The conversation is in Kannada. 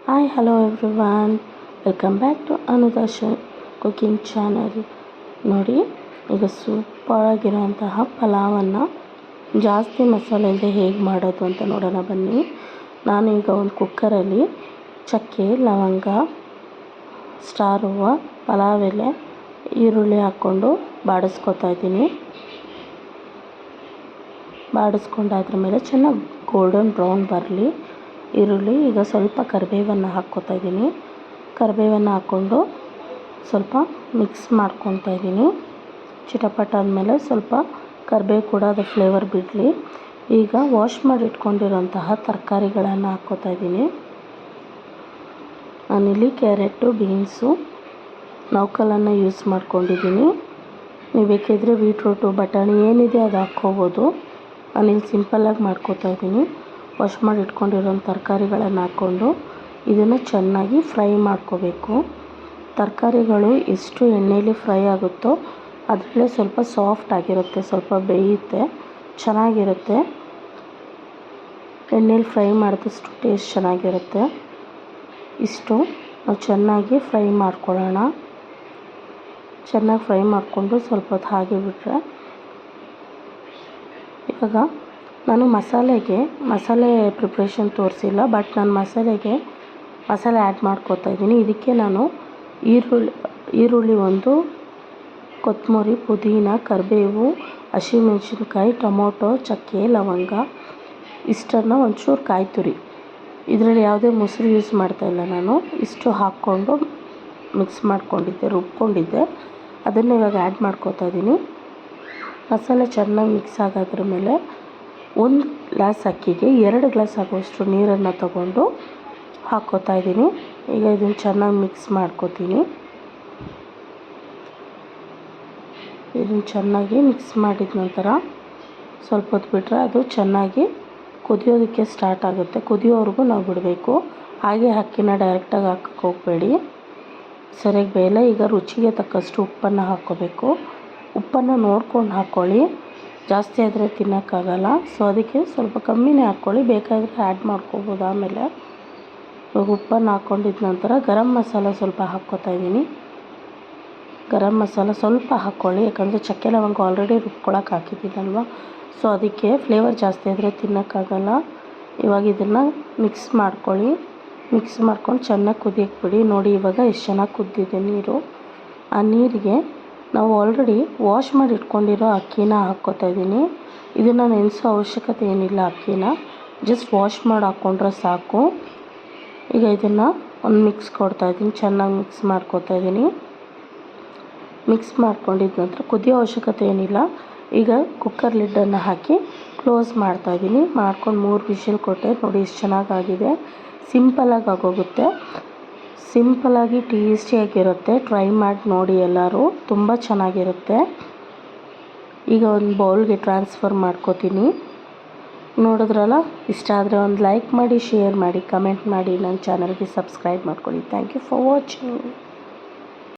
Hi hello everyone, welcome back to Anudasha cooking channel. ನೋಡಿ, ಈಗ ಸೂಪರಾಗಿರೋಂತಹ ಪಲಾವನ್ನು ಜಾಸ್ತಿ ಮಸಾಲೆ ಇಲ್ಲದೆ ಹೇಗೆ ಮಾಡೋದು ಅಂತ ನೋಡೋಣ ಬನ್ನಿ. ನಾನು ಈಗ ಒಂದು ಕುಕ್ಕರಲ್ಲಿ ಚಕ್ಕೆ, ಲವಂಗ, ಸ್ಟಾರ್ ಹೂವು, ಪಲಾವ್ ಎಲೆ, ಈರುಳ್ಳಿ ಹಾಕ್ಕೊಂಡು ಬಾಡಿಸ್ಕೊತಾ ಇದ್ದೀನಿ. ಬಾಡಿಸ್ಕೊಂಡಾದ್ರ ಮೇಲೆ ಚೆನ್ನಾಗಿ ಗೋಲ್ಡನ್ ಬ್ರೌನ್ ಬರಲಿ ಈರುಳ್ಳಿ. ಈಗ ಸ್ವಲ್ಪ ಕರಿಬೇವನ್ನು ಹಾಕ್ಕೋತಾ ಇದ್ದೀನಿ. ಕರಿಬೇವನ್ನು ಹಾಕ್ಕೊಂಡು ಸ್ವಲ್ಪ ಮಿಕ್ಸ್ ಮಾಡ್ಕೊತಾ ಇದ್ದೀನಿ. ಚಿಟಪಟ ಆದಮೇಲೆ ಸ್ವಲ್ಪ ಕರಿಬೇವು ಕೂಡ ಅದು ಫ್ಲೇವರ್ ಬಿಡಲಿ. ಈಗ ವಾಶ್ ಮಾಡಿ ಇಟ್ಕೊಂಡಿರೋಂತಹ ತರಕಾರಿಗಳನ್ನು ಹಾಕ್ಕೋತಾ ಇದ್ದೀನಿ. ನಾನಿಲ್ಲಿ ಕ್ಯಾರೆಟು, ಬೀನ್ಸು, ನೌಕಲನ್ನು ಯೂಸ್ ಮಾಡ್ಕೊಂಡಿದ್ದೀನಿ. ನೀವು ಬೇಕಿದ್ರೆ ಬೀಟ್ರೂಟು, ಬಟಾಣಿ ಏನಿದೆ ಅದು ಹಾಕ್ಕೋಬೋದು. ನಾನಿಲ್ಲಿ ಸಿಂಪಲ್ಲಾಗಿ ಮಾಡ್ಕೋತಾ ಇದ್ದೀನಿ. ವಾಶ್ ಮಾಡಿ ಇಟ್ಕೊಂಡಿರೋ ತರಕಾರಿಗಳನ್ನು ಹಾಕ್ಕೊಂಡು ಇದನ್ನು ಚೆನ್ನಾಗಿ ಫ್ರೈ ಮಾಡ್ಕೋಬೇಕು. ತರಕಾರಿಗಳು ಎಷ್ಟು ಎಣ್ಣೆಯಲ್ಲಿ ಫ್ರೈ ಆಗುತ್ತೋ ಅದರಲ್ಲೇ ಸ್ವಲ್ಪ ಸಾಫ್ಟ್ ಆಗಿರುತ್ತೆ, ಸ್ವಲ್ಪ ಬೇಯುತ್ತೆ, ಚೆನ್ನಾಗಿರುತ್ತೆ. ಎಣ್ಣೆಲಿ ಫ್ರೈ ಮಾಡಿದಷ್ಟು ಟೇಸ್ಟ್ ಚೆನ್ನಾಗಿರುತ್ತೆ. ಇಷ್ಟು ನಾವು ಚೆನ್ನಾಗಿ ಫ್ರೈ ಮಾಡ್ಕೊಳ್ಳೋಣ. ಚೆನ್ನಾಗಿ ಫ್ರೈ ಮಾಡಿಕೊಂಡು ಸ್ವಲ್ಪ ಹೊತ್ತು ಹಾಗೆ ಬಿಟ್ಟರೆ, ಇವಾಗ ನಾನು ಮಸಾಲೆ ಪ್ರಿಪ್ರೇಷನ್ ತೋರಿಸಿಲ್ಲ, ಬಟ್ ನಾನು ಮಸಾಲೆ ಆ್ಯಡ್ ಮಾಡ್ಕೋತಾ ಇದ್ದೀನಿ. ಇದಕ್ಕೆ ನಾನು ಈರುಳ್ಳಿ ಒಂದು, ಕೊತ್ತಂಬರಿ, ಪುದೀನ, ಕರಿಬೇವು, ಹಸಿಮೆಣಸಿನ್ಕಾಯಿ, ಟೊಮೊಟೊ, ಚಕ್ಕೆ, ಲವಂಗ ಇಷ್ಟನ್ನು ಒಂಚೂರು ಕಾಯಿ ತುರಿ, ಇದರಲ್ಲಿ ಯಾವುದೇ ಮೊಸರು ಯೂಸ್ ಮಾಡ್ತಾಯಿಲ್ಲ ನಾನು. ಇಷ್ಟು ಹಾಕ್ಕೊಂಡು ಮಿಕ್ಸ್ ಮಾಡ್ಕೊಂಡಿದ್ದೆ, ರುಬ್ಕೊಂಡಿದ್ದೆ. ಅದನ್ನು ಇವಾಗ ಆ್ಯಡ್ ಮಾಡ್ಕೋತಾ ಇದ್ದೀನಿ. ಮಸಾಲೆ ಚೆನ್ನಾಗಿ ಮಿಕ್ಸ್ ಆಗೋದ್ರ ಮೇಲೆ 1 ಗ್ಲಾಸ್ ಅಕ್ಕಿಗೆ 2 ಗ್ಲಾಸ್ ಆಗುವಷ್ಟು ನೀರನ್ನು ತಗೊಂಡು ಹಾಕ್ಕೋತಾ ಇದ್ದೀನಿ. ಈಗ ಇದನ್ನು ಚೆನ್ನಾಗಿ ಮಿಕ್ಸ್ ಮಾಡ್ಕೋತೀನಿ. ಇದನ್ನು ಚೆನ್ನಾಗಿ ಮಿಕ್ಸ್ ಮಾಡಿದ ನಂತರ ಸ್ವಲ್ಪ ಹೊತ್ತು ಬಿಟ್ಟರೆ ಅದು ಚೆನ್ನಾಗಿ ಕುದಿಯೋದಕ್ಕೆ ಸ್ಟಾರ್ಟ್ ಆಗುತ್ತೆ. ಕುದಿಯೋವರೆಗೂ ನಾವು ಬಿಡಬೇಕು. ಹಾಗೆ ಅಕ್ಕಿನ ಡೈರೆಕ್ಟಾಗಿ ಹಾಕಕ್ಕೆ ಹೋಗಬೇಡಿ, ಸರಿಯಾಗಿ ಬೇಯಲ್ಲ. ಈಗ ರುಚಿಗೆ ತಕ್ಕಷ್ಟು ಉಪ್ಪನ್ನು ಹಾಕ್ಕೋಬೇಕು. ಉಪ್ಪನ್ನು ನೋಡ್ಕೊಂಡು ಹಾಕ್ಕೊಳ್ಳಿ, ಜಾಸ್ತಿ ಆದರೆ ತಿನ್ನೋಕ್ಕಾಗಲ್ಲ. ಸೊ ಅದಕ್ಕೆ ಸ್ವಲ್ಪ ಕಮ್ಮಿನೇ ಹಾಕ್ಕೊಳ್ಳಿ, ಬೇಕಾದರೆ ಆ್ಯಡ್ ಮಾಡ್ಕೋಬೋದು ಆಮೇಲೆ. ಇವಾಗ ಉಪ್ಪನ್ನು ಹಾಕ್ಕೊಂಡಿದ್ದ ನಂತರ ಗರಂ ಮಸಾಲ ಸ್ವಲ್ಪ ಹಾಕ್ಕೋತಾ ಇದ್ದೀನಿ. ಗರಂ ಮಸಾಲ ಸ್ವಲ್ಪ ಹಾಕ್ಕೊಳ್ಳಿ, ಯಾಕಂದರೆ ಚಕ್ಕೆ ಲವಂಗ ಆಲ್ರೆಡಿ ರುಬ್ಕೊಳಕ್ಕೆ ಹಾಕಿದ್ದೀನಲ್ವ, ಸೊ ಅದಕ್ಕೆ ಫ್ಲೇವರ್ ಜಾಸ್ತಿ ಆದರೆ ತಿನ್ನೋಕ್ಕಾಗಲ್ಲ. ಇವಾಗ ಇದನ್ನು ಮಿಕ್ಸ್ ಮಾಡ್ಕೊಳ್ಳಿ. ಮಿಕ್ಸ್ ಮಾಡ್ಕೊಂಡು ಚೆನ್ನಾಗಿ ಕುದಿಯಕ್ಕೆ ಬಿಡಿ. ನೋಡಿ ಇವಾಗ ಎಷ್ಟು ಚೆನ್ನಾಗಿ ಕುದ್ದಿದೆ ನೀರು. ಆ ನೀರಿಗೆ ನಾವು ಆಲ್ರೆಡಿ ವಾಶ್ ಮಾಡಿ ಇಟ್ಕೊಂಡಿರೋ ಅಕ್ಕಿನ ಹಾಕ್ಕೋತಾ ಇದ್ದೀನಿ. ಇದನ್ನು ನೆನೆಸೋ ಅವಶ್ಯಕತೆ ಏನಿಲ್ಲ. ಅಕ್ಕಿನ ಜಸ್ಟ್ ವಾಶ್ ಮಾಡಿ ಹಾಕ್ಕೊಂಡ್ರೆ ಸಾಕು. ಈಗ ಇದನ್ನು ಒಂದು ಮಿಕ್ಸ್ ಕೊಡ್ತಾ ಇದ್ದೀನಿ, ಚೆನ್ನಾಗಿ ಮಿಕ್ಸ್ ಮಾಡ್ಕೋತಾ ಇದ್ದೀನಿ. ಮಿಕ್ಸ್ ಮಾಡ್ಕೊಂಡಿದ್ದ ನಂತರ ಕುದಿಯೋ ಅವಶ್ಯಕತೆ ಏನಿಲ್ಲ. ಈಗ ಕುಕ್ಕರ್ ಲಿಡ್ಡನ್ನು ಹಾಕಿ ಕ್ಲೋಸ್ ಮಾಡ್ತಾಯಿದ್ದೀನಿ. ಮಾಡ್ಕೊಂಡು 3 ವಿಷಲ್ ಕೊಟ್ಟೆ. ನೋಡಿ ಎಷ್ಟು ಚೆನ್ನಾಗಾಗಿದೆ. ಸಿಂಪಲಾಗಿ ಆಗೋಗುತ್ತೆ, ಸಿಂಪಲಾಗಿ ಟೇಸ್ಟಿಯಾಗಿರುತ್ತೆ. ಟ್ರೈ ಮಾಡಿ ನೋಡಿ ಎಲ್ಲರೂ, ತುಂಬ ಚೆನ್ನಾಗಿರುತ್ತೆ. ಈಗ ಒಂದು ಬೌಲ್ಗೆ ಟ್ರಾನ್ಸ್ಫರ್ ಮಾಡ್ಕೋತೀನಿ. ನೋಡಿದ್ರಲ್ಲ, ಇಷ್ಟ ಆದರೆ ಒಂದು ಲೈಕ್ ಮಾಡಿ, ಶೇರ್ ಮಾಡಿ, ಕಮೆಂಟ್ ಮಾಡಿ, ನನ್ನ ಚಾನಲ್ಗೆ ಸಬ್ಸ್ಕ್ರೈಬ್ ಮಾಡ್ಕೊಳ್ಳಿ. Thank you for watching.